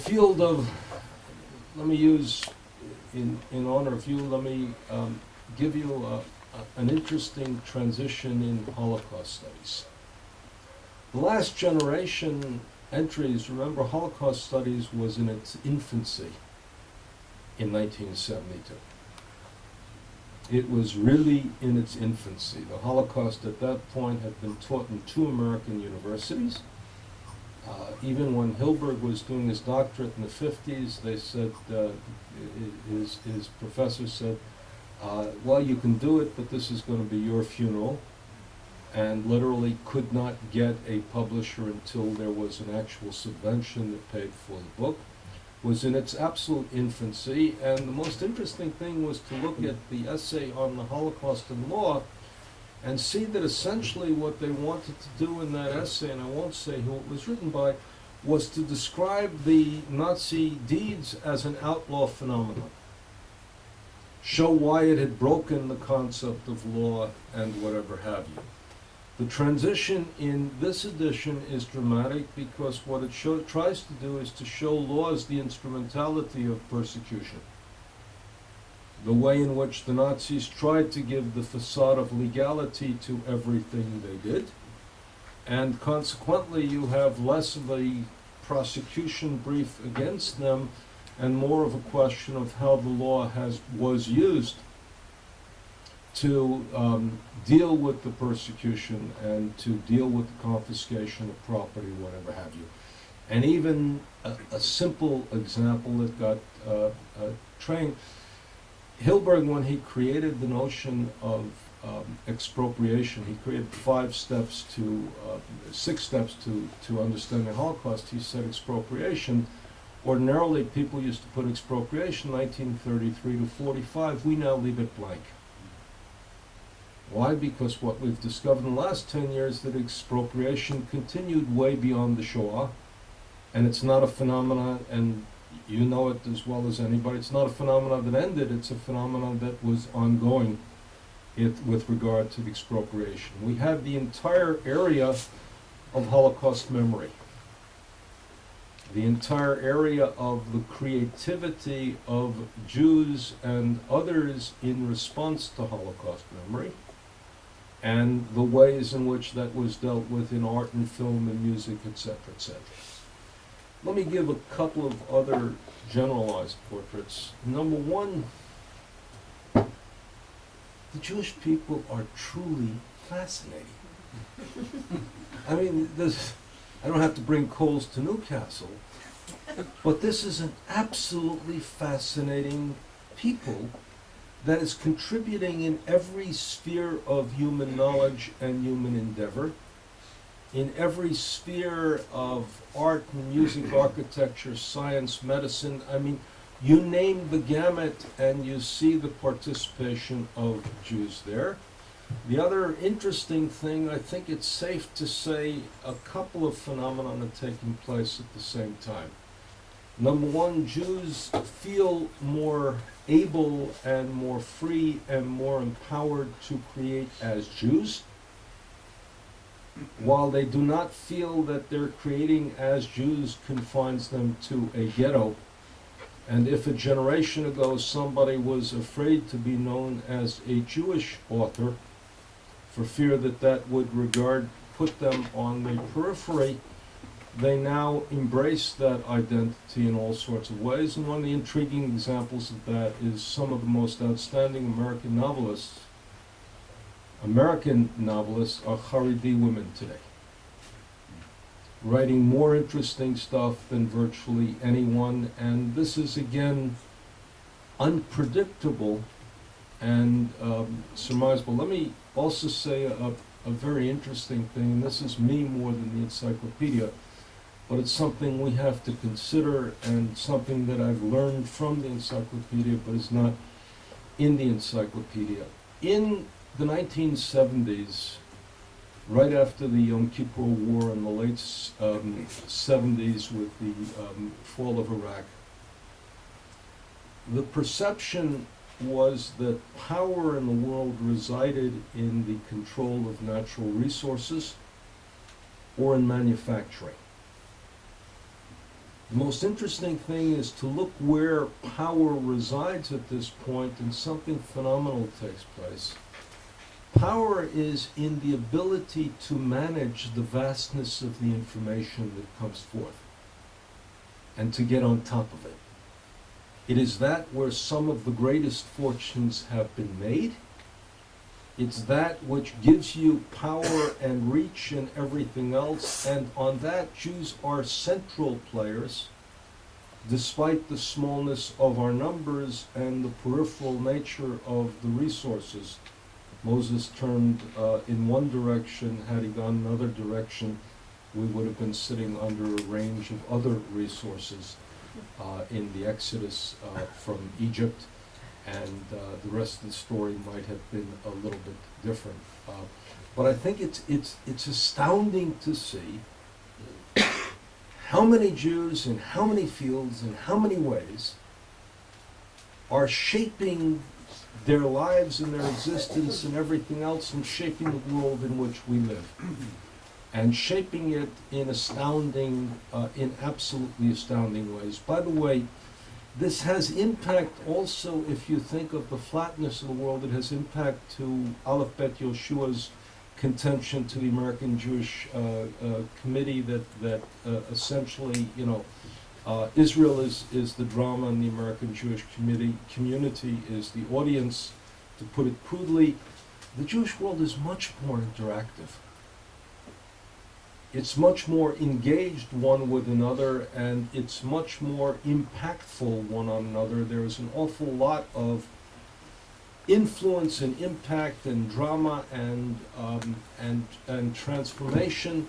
field of, let me use, in honor of you, let me give you an interesting transition in Holocaust studies. The last generation entries, remember Holocaust studies was in its infancy in 1972. It was really in its infancy. The Holocaust at that point had been taught in 2 American universities. Even when Hilberg was doing his doctorate in the 50s, they said, his professor said, well, you can do it, but this is going to be your funeral. And literally could not get a publisher until there was an actual subvention that paid for the book. Was in its absolute infancy, and the most interesting thing was to look at the essay on the Holocaust and law and see that essentially what they wanted to do in that essay, and I won't say who it was written by, was to describe the Nazi deeds as an outlaw phenomenon. Show why it had broken the concept of law and whatever have you. The transition in this edition is dramatic because what it tries to do is to show law as the instrumentality of persecution. The way in which the Nazis tried to give the facade of legality to everything they did, and consequently you have less of a prosecution brief against them and more of a question of how the law was used to deal with the persecution and to deal with the confiscation of property, whatever have you. And even a simple example that got trained, Hilberg, when he created the notion of expropriation, he created 6 steps to understand the Holocaust. He said expropriation. Ordinarily, people used to put expropriation 1933 to 45. We now leave it blank. Why? Because what we've discovered in the last 10 years that expropriation continued way beyond the Shoah, and it's not a phenomenon, and you know it as well as anybody, it's not a phenomenon that ended, it's a phenomenon that was ongoing with regard to the expropriation. We had the entire area of Holocaust memory, the entire area of the creativity of Jews and others in response to Holocaust memory, and the ways in which that was dealt with in art and film and music, etc., etc. Let me give a couple of other generalized portraits. Number one, the Jewish people are truly fascinating. I mean, I don't have to bring coals to Newcastle, but this is an absolutely fascinating people that is contributing in every sphere of human knowledge and human endeavor, in every sphere of art, music, architecture, science, medicine. I mean, you name the gamut and you see the participation of Jews there. The other interesting thing, I think it's safe to say a couple of phenomena are taking place at the same time. Number one, Jews feel more able and more free and more empowered to create as Jews, while they do not feel that their creating as Jews confines them to a ghetto. And if a generation ago somebody was afraid to be known as a Jewish author, for fear that that would put them on the periphery, they now embrace that identity in all sorts of ways. And one of the intriguing examples of that is some of the most outstanding American novelists are Haredi women today, writing more interesting stuff than virtually anyone. And this is, again, unpredictable and surmisable. Let me also say a very interesting thing, and this is me more than the encyclopedia, but it's something we have to consider and something that I've learned from the encyclopedia but is not in the encyclopedia. In the 1970s, right after the Yom Kippur War in the late 70s with the fall of Iraq, the perception was that power in the world resided in the control of natural resources or in manufacturing. The most interesting thing is to look where power resides at this point, and something phenomenal takes place. Power is in the ability to manage the vastness of the information that comes forth and to get on top of it. It is that where some of the greatest fortunes have been made. It's that which gives you power and reach and everything else, and on that Jews are central players, despite the smallness of our numbers and the peripheral nature of the resources. Moses turned in one direction. Had he gone another direction, we would have been sitting under a range of other resources in the Exodus from Egypt, and the rest of the story might have been a little bit different. But I think it's astounding to see how many Jews in how many fields, in how many ways, are shaping their lives and their existence and everything else, and shaping the world in which we live. And shaping it in absolutely astounding ways. By the way, this has impact also, if you think of the flatness of the world, it has impact to Aleph Bet Yeshua's contention to the American Jewish Committee that essentially, Israel is the drama and the American Jewish community is the audience. To put it crudely, the Jewish world is much more interactive. It's much more engaged one with another, and it's much more impactful one on another. There is an awful lot of influence and impact and drama and transformation,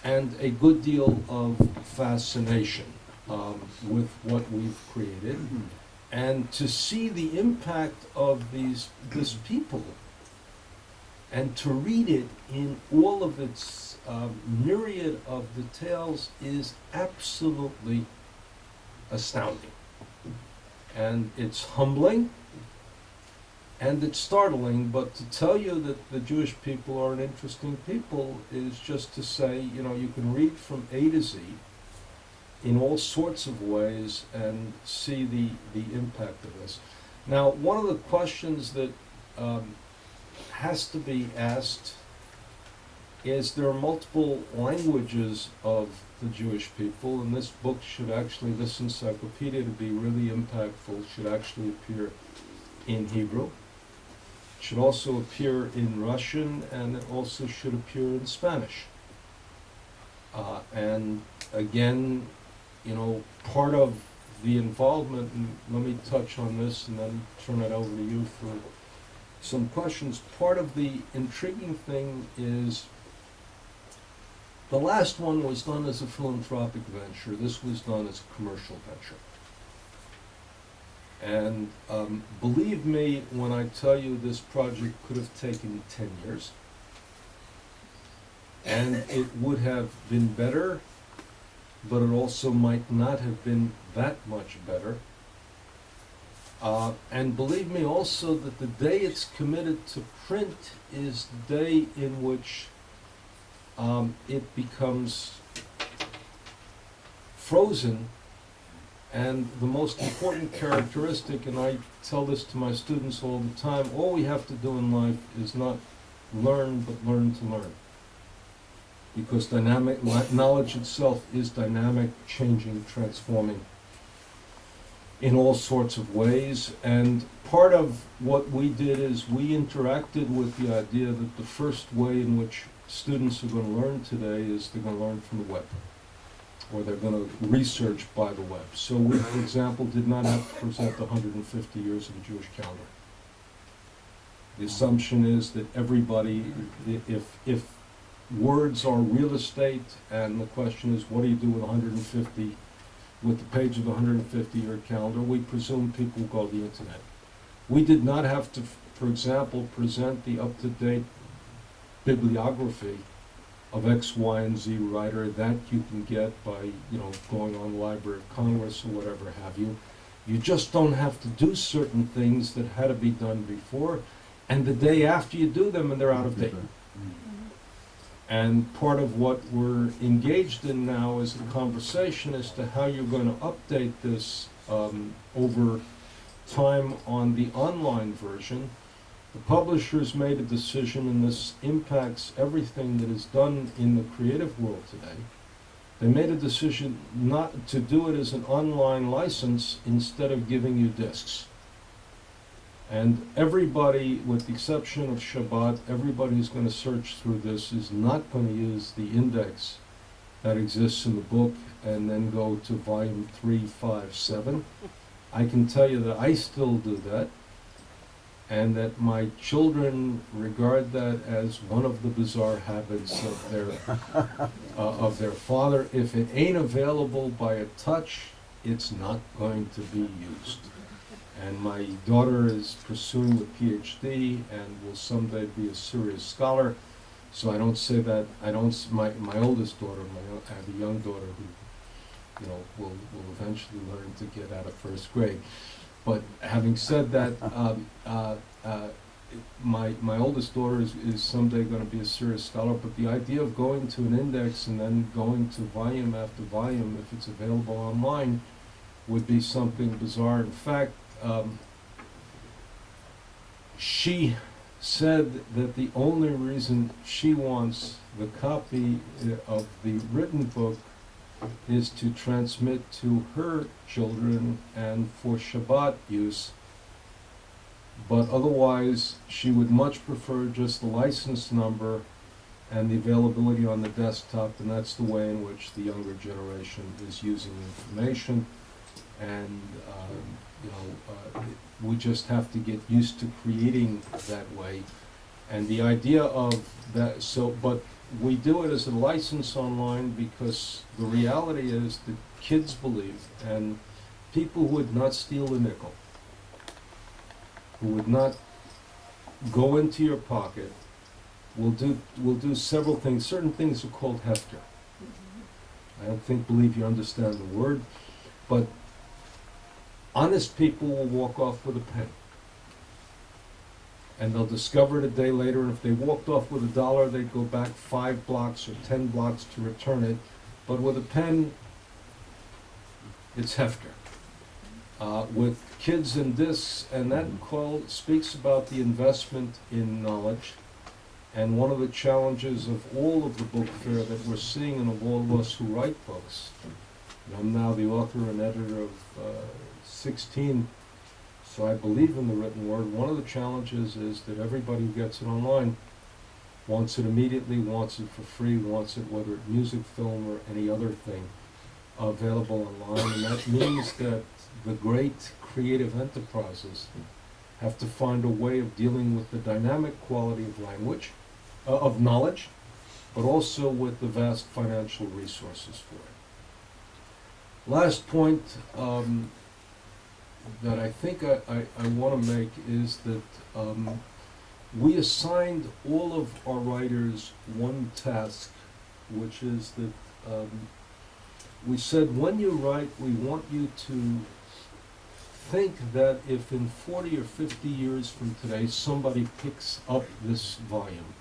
and a good deal of fascination with what we've created. And to see the impact of this people, and to read it in all of its myriad of details, is absolutely astounding. And it's humbling, and it's startling, but to tell you that the Jewish people are an interesting people is just to say, you can read from A to Z in all sorts of ways and see the impact of this. Now, one of the questions that has to be asked is, there are multiple languages of the Jewish people, and this book should actually, this encyclopedia, to be really impactful, should actually appear in Hebrew. It should also appear in Russian, and it also should appear in Spanish. And again, part of the involvement, and let me touch on this and then turn it over to you for some questions. Part of the intriguing thing is, the last one was done as a philanthropic venture. This was done as a commercial venture. And believe me when I tell you, this project could have taken 10 years. And it would have been better, but it also might not have been that much better. And believe me also that the day it's committed to print is the day in which it becomes frozen. And the most important characteristic, and I tell this to my students all the time, all we have to do in life is not learn, but learn to learn. Because dynamic knowledge itself is dynamic, changing, transforming in all sorts of ways. And part of what we did is we interacted with the idea that the first way in which students are going to learn today is they're going to learn from the web, or they're going to research by the web. So we, for example, did not have to present 150 years of the Jewish calendar. The assumption is that everybody, if words are real estate, and the question is, what do you do with the page of the 150-year calendar, we presume people go to the internet. We did not have to, for example, present the up-to-date bibliography of X, Y, and Z writer that you can get by, going on Library of Congress or whatever have you. You just don't have to do certain things that had to be done before, and the day after you do them, and they're out of date. And part of what we're engaged in now is a conversation as to how you're going to update this over time on the online version. The publishers made a decision, and this impacts everything that is done in the creative world today. They made a decision not to do it as an online license instead of giving you discs. And everybody, with the exception of Shabbat, everybody who's going to search through this is not going to use the index that exists in the book and then go to volume 3, 5, 7. I can tell you that I still do that, and that my children regard that as one of the bizarre habits of their father. If it ain't available by a touch, it's not going to be used. And my daughter is pursuing a PhD and will someday be a serious scholar. So I don't say that, my oldest daughter, I have a young daughter who, will eventually learn to get out of first grade. But having said that, my oldest daughter is someday going to be a serious scholar, but the idea of going to an index and then going to volume after volume, if it's available online, would be something bizarre. In fact, she said that the only reason she wants the copy of the written book is to transmit to her children and for Shabbat use, but otherwise she would much prefer just the license number and the availability on the desktop, and that's the way in which the younger generation is using information. And we just have to get used to creating that way. And the idea of that, but we do it as a license online because the reality is that kids believe, and people who would not steal a nickel, who would not go into your pocket, will do several things. Certain things are called hefker. I don't believe you understand the word, but honest people will walk off with a pen. And they'll discover it a day later, and if they walked off with $1, they'd go back 5 blocks or 10 blocks to return it. But with a pen, it's hefker. With kids and discs, and that speaks about the investment in knowledge. And one of the challenges of all of the book fair that we're seeing, and of all of us who write books, and I'm now the author and editor of 16, so I believe in the written word. One of the challenges is that everybody who gets it online wants it immediately, wants it for free, wants it, whether it's music, film, or any other thing, available online. And that means that the great creative enterprises have to find a way of dealing with the dynamic quality of language, of knowledge, but also with the vast financial resources for it. Last point that I think I want to make is that we assigned all of our writers one task, which is that we said, when you write, we want you to think that if in 40 or 50 years from today somebody picks up this volume,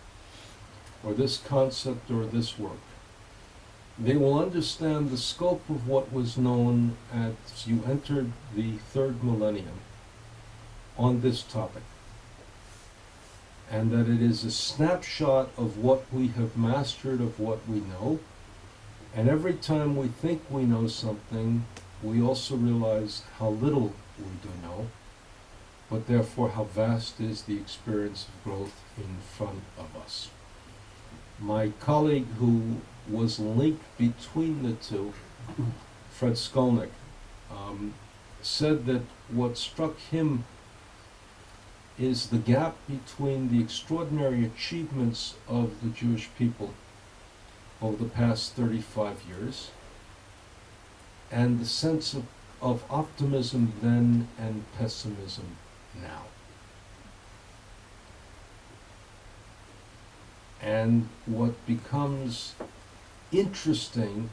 or this concept, or this work, they will understand the scope of what was known as you entered the third millennium on this topic, and that it is a snapshot of what we have mastered, of what we know. And every time we think we know something, we also realize how little we do know, but therefore how vast is the experience of growth in front of us. My colleague who was linked between the two, Fred Skolnick, said that what struck him is the gap between the extraordinary achievements of the Jewish people over the past 35 years and the sense of optimism then and pessimism now. And what becomes interesting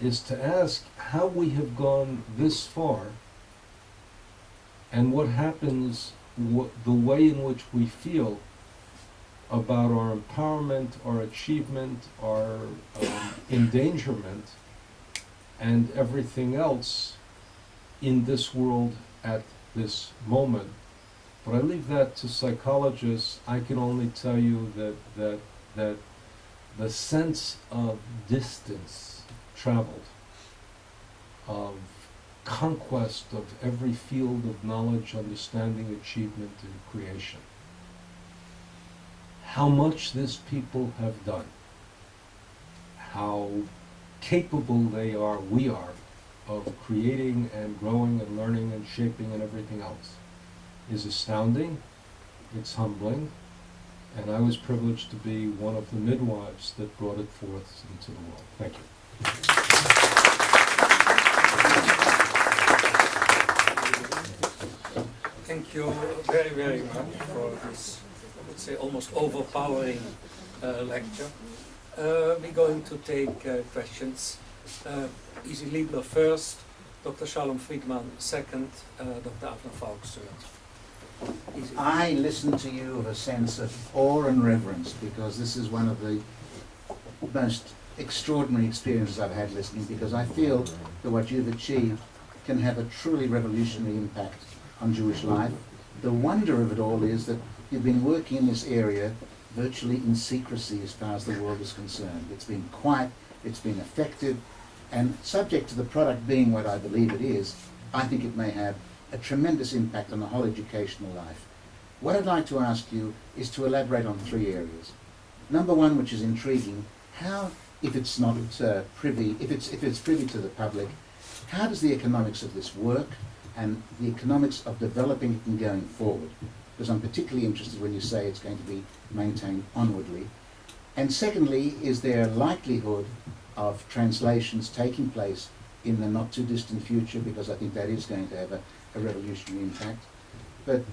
is to ask how we have gone this far and what happens, the way in which we feel about our empowerment, our achievement, our endangerment, and everything else in this world at this moment. But I leave that to psychologists. I can only tell you that the sense of distance traveled, of conquest of every field of knowledge, understanding, achievement, and creation. How much these people have done, how capable they are, we are, of creating and growing and learning and shaping and everything else is astounding, it's humbling, and I was privileged to be one of the midwives that brought it forth into the world. Thank you. Thank you very, very much for this, I would say, almost overpowering lecture. We're going to take questions. Easy Liebler first, Dr. Shalom Friedman second, Dr. Avner Falk third. I listen to you with a sense of awe and reverence, because this is one of the most extraordinary experiences I've had listening, because I feel that what you've achieved can have a truly revolutionary impact on Jewish life. The wonder of it all is that you've been working in this area virtually in secrecy as far as the world is concerned. It's been quiet, it's been effective, and subject to the product being what I believe it is, I think it may have a tremendous impact on the whole educational life. What I'd like to ask you is to elaborate on three areas. Number one, which is intriguing, how, if it's not privy, if it's privy to the public, how does the economics of this work and the economics of developing it and going forward? Because I'm particularly interested when you say it's going to be maintained onwardly. And secondly, is there a likelihood of translations taking place in the not too distant future, because I think that is going to have a revolutionary impact. But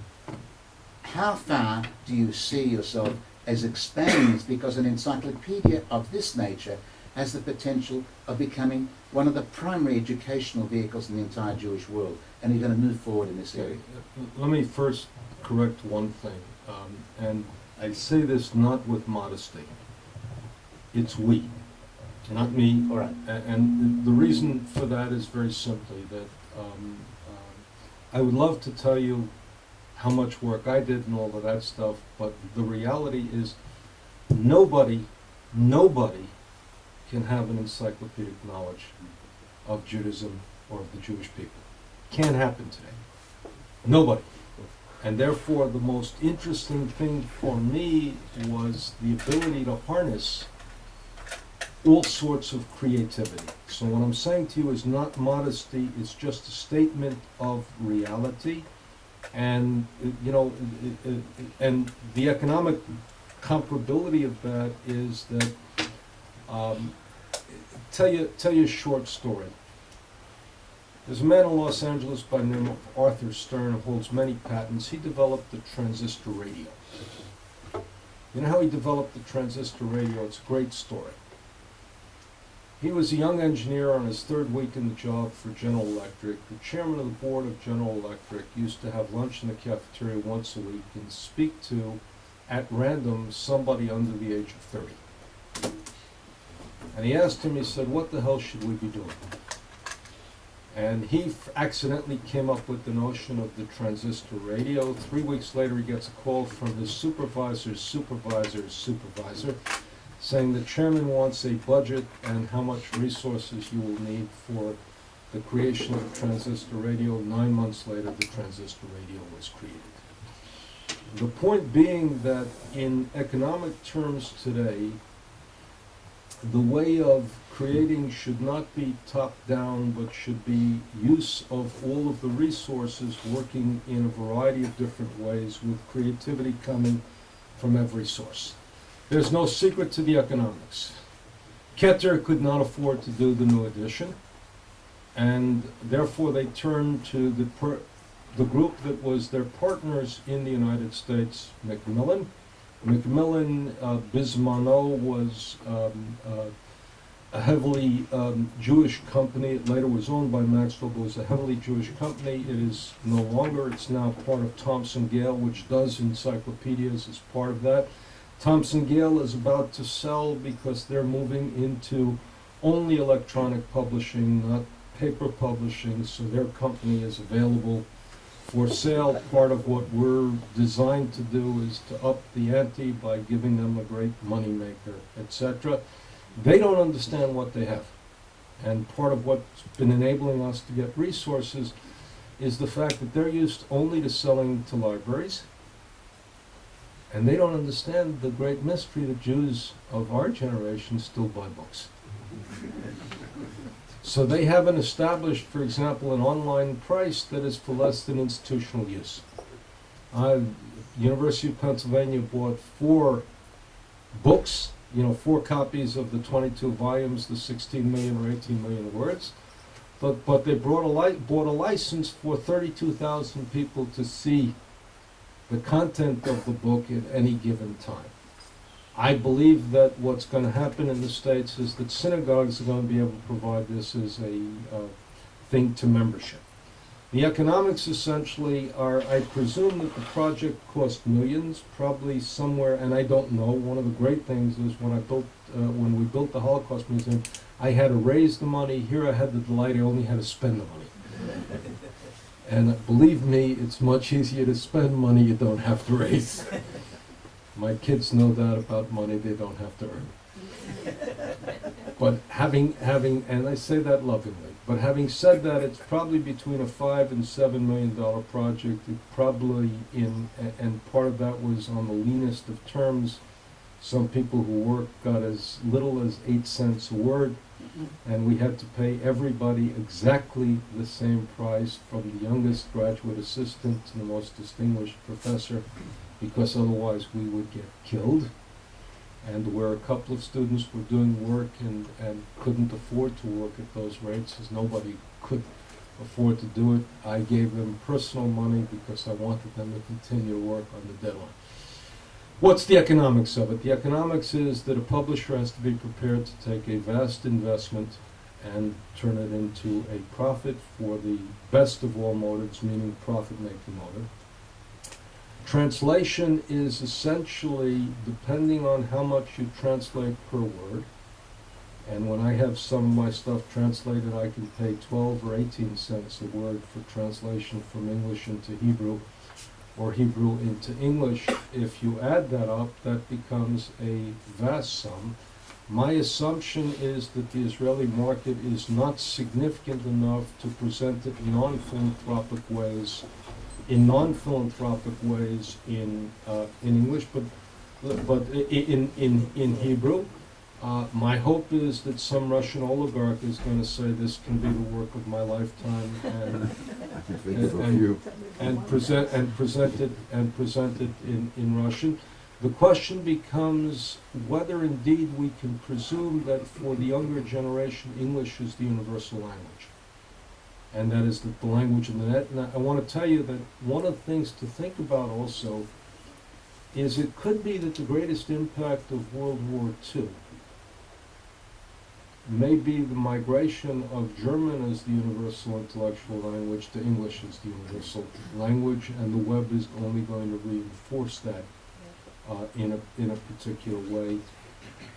how far do you see yourself as expanding this? Because an encyclopedia of this nature has the potential of becoming one of the primary educational vehicles in the entire Jewish world, and you're going to move forward in this area. Let me first correct one thing, and I say this not with modesty. It's we, not me. All right. And the reason for that is very simply that I would love to tell you how much work I did and all of that stuff, but the reality is nobody can have an encyclopedic knowledge of Judaism or of the Jewish people. Can't happen today. Nobody. And therefore the most interesting thing for me was the ability to harness all sorts of creativity. So what I'm saying to you is not modesty, it's just a statement of reality. And, you know, and the economic comparability of that is that, tell you a short story. There's a man in Los Angeles by the name of Arthur Stern who holds many patents. He developed the transistor radio. You know how he developed the transistor radio? It's a great story. He was a young engineer on his third week in the job for General Electric. The chairman of the board of General Electric used to have lunch in the cafeteria once a week and speak to, at random, somebody under the age of 30. And he asked him, he said, what the hell should we be doing? And he accidentally came up with the notion of the transistor radio. 3 weeks later, he gets a call from his supervisor's supervisor's supervisor, saying the chairman wants a budget and how much resources you will need for the creation of the transistor radio. 9 months later, the transistor radio was created. The point being that in economic terms today, the way of creating should not be top-down, but should be use of all of the resources working in a variety of different ways, with creativity coming from every source. There's no secret to the economics. Keter could not afford to do the new edition, and therefore they turned to the group that was their partners in the United States, Macmillan. Macmillan, Bismano, was a heavily Jewish company. It later was owned by Maxwell, but was a heavily Jewish company. It is no longer. It's now part of Thomson Gale, which does encyclopedias as part of that. Thomson Gale is about to sell because they're moving into only electronic publishing, not paper publishing, so their company is available for sale. Part of what we're designed to do is to up the ante by giving them a great moneymaker, etc. They don't understand what they have. And part of what's been enabling us to get resources is the fact that they're used only to selling to libraries. And they don't understand the great mystery that Jews of our generation still buy books. So they haven't established, for example, an online price that is for less than institutional use. University of Pennsylvania bought 4 books, 4 copies of the 22 volumes, the 16 million or 18 million words, but they bought a license for 32,000 people to see the content of the book at any given time. I believe that what's going to happen in the States is that synagogues are going to be able to provide this as a thing to membership. The economics essentially are, I presume that the project cost millions, probably somewhere, and I don't know. One of the great things is when we built the Holocaust Museum, I had to raise the money. Here I had the delight, I only had to spend the money. And believe me, it's much easier to spend money you don't have to raise. My kids know that about money they don't have to earn. But having, and I say that lovingly, but having said that, it's probably between a $5 and $7 million project. It probably and part of that was on the leanest of terms. Some people who worked got as little as 8 cents a word, and we had to pay everybody exactly the same price, from the youngest graduate assistant to the most distinguished professor, because otherwise we would get killed. And where a couple of students were doing work and couldn't afford to work at those rates, as nobody could afford to do it, I gave them personal money because I wanted them to continue work on the deadline. What's the economics of it? The economics is that a publisher has to be prepared to take a vast investment and turn it into a profit for the best of all motives, meaning profit-making motive. Translation is essentially depending on how much you translate per word. And when I have some of my stuff translated, I can pay 12 or 18 cents a word for translation from English into Hebrew or Hebrew into English. If you add that up, that becomes a vast sum. My assumption is that the Israeli market is not significant enough to present it in non-philanthropic ways in English, but in Hebrew. My hope is that some Russian oligarch is going to say this can be the work of my lifetime and present it in Russian. The question becomes whether indeed we can presume that for the younger generation English is the universal language. And that is the language of the net. And I want to tell you that one of the things to think about also is it could be that the greatest impact of World War II may be the migration of German as the universal intellectual language to English as the universal language, and the web is only going to reinforce that in a particular way.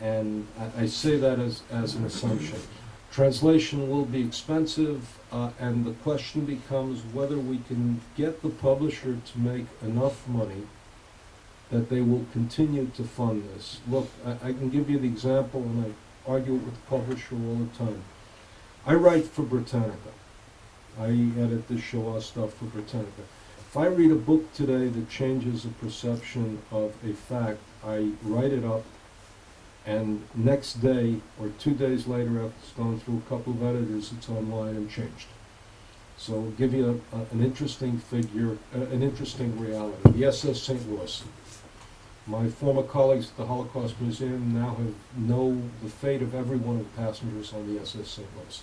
And I say that as an assumption. Translation will be expensive, and the question becomes whether we can get the publisher to make enough money that they will continue to fund this. Look, I can give you the example, and I argue it with the publisher all the time. I write for Britannica. I edit the Shoah stuff for Britannica. If I read a book today that changes a perception of a fact, I write it up, and next day or 2 days later, after it's gone through a couple of editors, it's online and changed. So I'll give you an interesting figure, an interesting reality. The SS St. Louis. My former colleagues at the Holocaust Museum now know the fate of every one of the passengers on the SS St. Louis.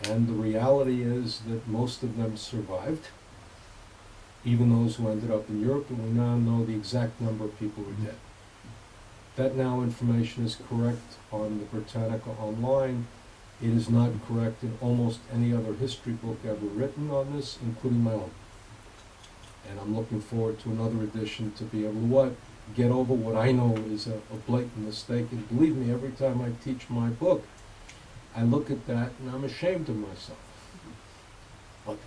And the reality is that most of them survived, even those who ended up in Europe, and we now know the exact number of people who are dead. That now information is correct on the Britannica online. It is not correct in almost any other history book ever written on this, including my own. And I'm looking forward to another edition to be able to get over what I know is a blatant mistake. And believe me, every time I teach my book, I look at that and I'm ashamed of myself. But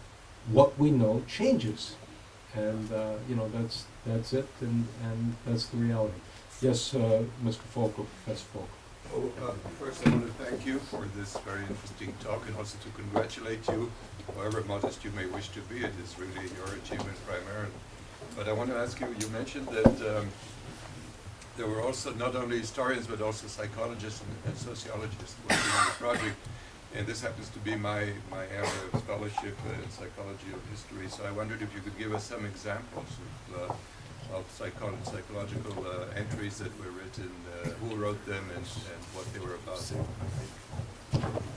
what we know changes. And, that's it, and that's the reality. Yes, Mr. Falco, Professor Falco. First I want to thank you for this very interesting talk, and also to congratulate you, however modest you may wish to be. It is really your achievement primarily. But I want to ask you, you mentioned that there were also not only historians but also psychologists and sociologists working on the project, and this happens to be my area of scholarship in psychology of history. So I wondered if you could give us some examples of psychological entries that were written, who wrote them, and what they were about.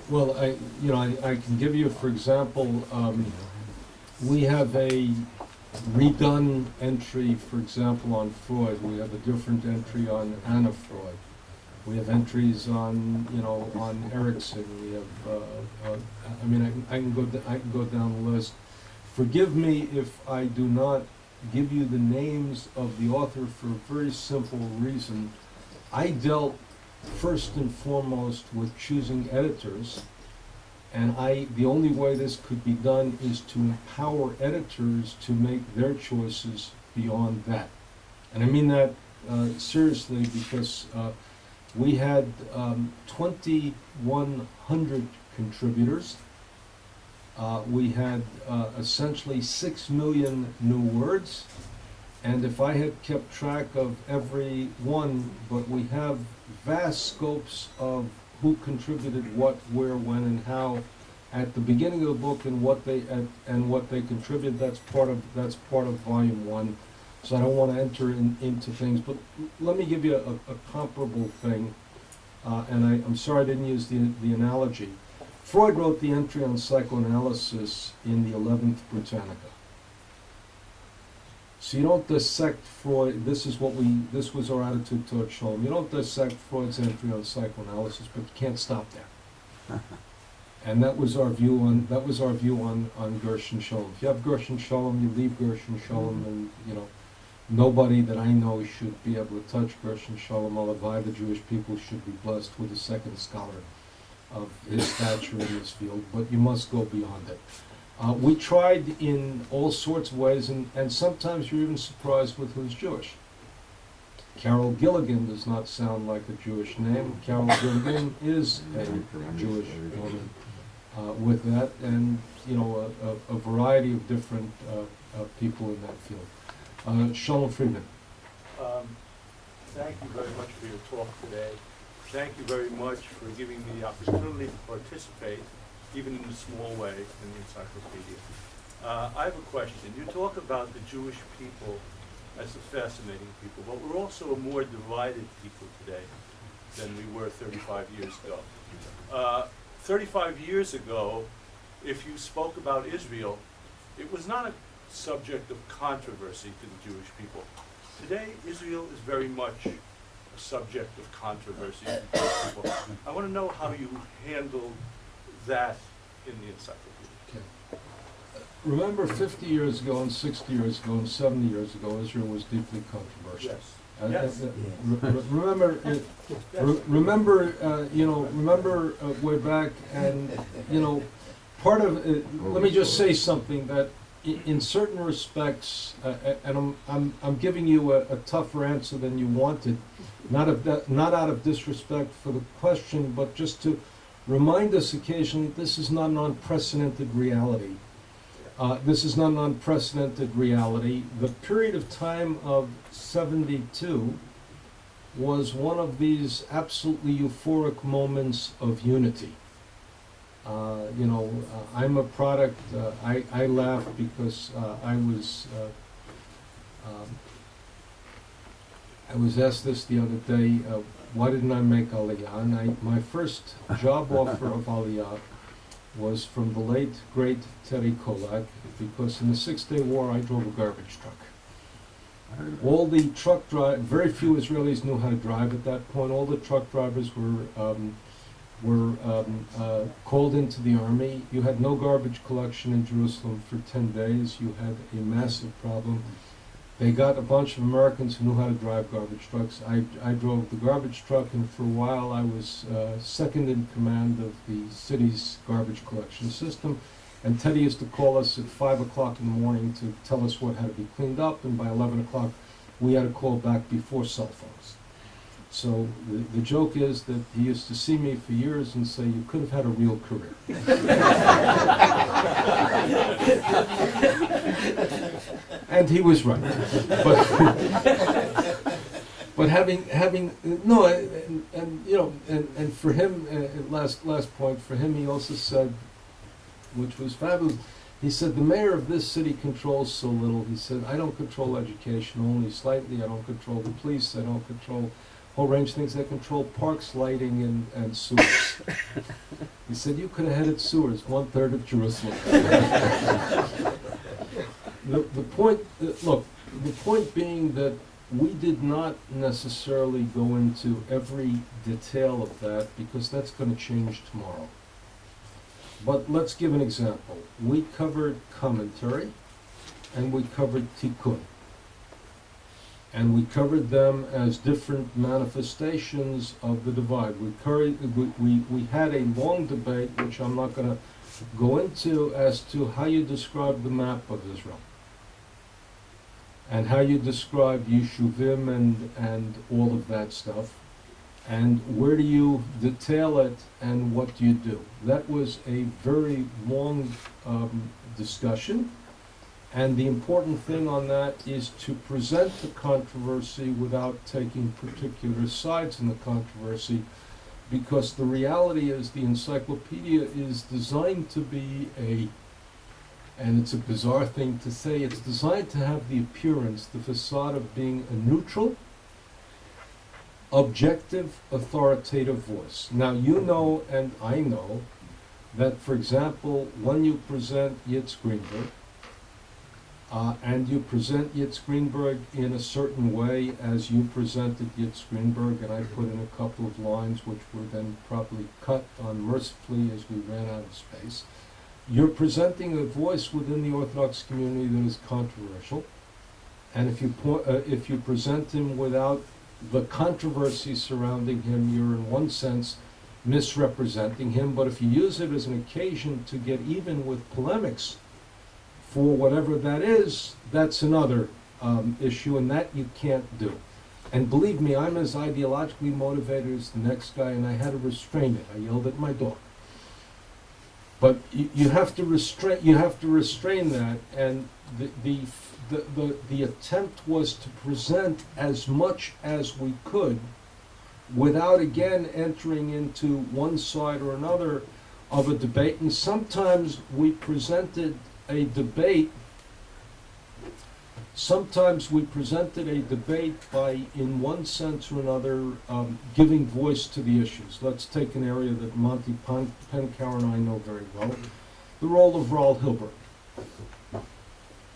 Well, I can give you, for example, we have a redone entry, for example, on Freud. We have a different entry on Anna Freud. We have entries on, on Erickson. We have, I can go down the list. Forgive me if I do not give you the names of the author for a very simple reason. I dealt first and foremost with choosing editors, and the only way this could be done is to empower editors to make their choices beyond that. And I mean that seriously, because we had 2,100 contributors. We had essentially 6 million new words, and if I had kept track of every one, but we have vast scopes of who contributed what, where, when, and how at the beginning of the book, and what they contributed. That's part of volume 1. So I don't want to enter into things, but let me give you a comparable thing, and I'm sorry I didn't use the analogy. Freud wrote the entry on psychoanalysis in the 11th Britannica. So you don't dissect Freud. This was our attitude toward Scholem. You don't dissect Freud's entry on psychoanalysis, but you can't stop there. And that was our view on Gershon Scholem. If you have Gershon Scholem, you leave Gershon Scholem, and nobody that I know should be able to touch Gershon Scholem. All the Jewish people should be blessed with a second scholar of his stature in this field, but you must go beyond it. We tried in all sorts of ways, and sometimes you're even surprised with who's Jewish. Carol Gilligan does not sound like a Jewish name. Carol Gilligan is a Jewish woman with that, and a variety of different people in that field. Shalom Friedman. Thank you very much for your talk today. Thank you very much for giving me the opportunity to participate, even in a small way, in the encyclopedia. I have a question. You talk about the Jewish people as a fascinating people, but we're also a more divided people today than we were 35 years ago. 35 years ago, if you spoke about Israel, it was not a subject of controversy to the Jewish people. Today, Israel is very much a subject of controversy to the Jewish people. I want to know how you handled that in the encyclopedia. Okay. Remember 50 years ago, and 60 years ago, and 70 years ago, Israel was deeply controversial. Yes. Yes. Remember way back, and part of let me just say something that in certain respects, and I'm giving you a tougher answer than you wanted, not out of disrespect for the question, but just to remind us occasionally this is not an unprecedented reality. This is not an unprecedented reality. The period of time of 72 was one of these absolutely euphoric moments of unity. I'm a product, I laugh because I was asked this the other day, why didn't I make Aliyah? And my first job offer of Aliyah was from the late, great Terry Kolak, because in the Six-Day War I drove a garbage truck. All the truck drivers, very few Israelis knew how to drive at that point. All the truck drivers were called into the army. You had no garbage collection in Jerusalem for 10 days. You had a massive problem. They got a bunch of Americans who knew how to drive garbage trucks. I drove the garbage truck, and for a while I was second in command of the city's garbage collection system. And Teddy used to call us at 5 o'clock in the morning to tell us what had to be cleaned up, and by 11 o'clock we had to call back before cell phones. So the joke is that he used to see me for years and say, you could have had a real career. And he was right. But having no, and you know, and for him, last point, for him, he also said, which was fabulous, he said, the mayor of this city controls so little. He said, I don't control education, only slightly. I don't control the police. I don't control a whole range of things. I control parks, lighting, and sewers. He said, you could have headed sewers, 1/3 of Jerusalem. The point, look, the point being that we did not necessarily go into every detail of that, because that's going to change tomorrow. But let's give an example. We covered commentary, and we covered tikkun. And we covered them as different manifestations of the divide. We had a long debate, which I'm not going to go into, as to how you describe the map of Israel, and how you describe Yeshuvim and all of that stuff, and where do you detail it, and what do you do. That was a very long discussion, and the important thing on that is to present the controversy without taking particular sides in the controversy, because the reality is the encyclopedia is designed to be and it's a bizarre thing to say, it's designed to have the appearance, the facade of being a neutral, objective, authoritative voice. Now, you know, and I know, that, for example, when you present Yitz Greenberg, and you present Yitz Greenberg in a certain way as you presented Yitz Greenberg, and I put in a couple of lines which were then probably cut unmercifully as we ran out of space, you're presenting a voice within the Orthodox community that is controversial, and if you present him without the controversy surrounding him, you're in one sense misrepresenting him. But if you use it as an occasion to get even with polemics for whatever that is, that's another issue, and that you can't do. And believe me, I'm as ideologically motivated as the next guy, and I had to restrain it. I yelled at my dog. But you have to restrain. You have to restrain that, and the attempt was to present as much as we could, without again entering into one side or another of a debate. And sometimes we presented a debate. Sometimes we presented a debate by, in one sense or another, giving voice to the issues. Let's take an area that Monty Penkower and I know very well, the role of Raoul Hilberg.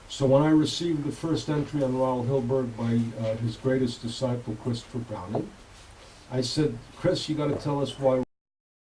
So when I received the first entry on Raoul Hilberg by his greatest disciple, Christopher Browning, I said, Chris, you got to tell us why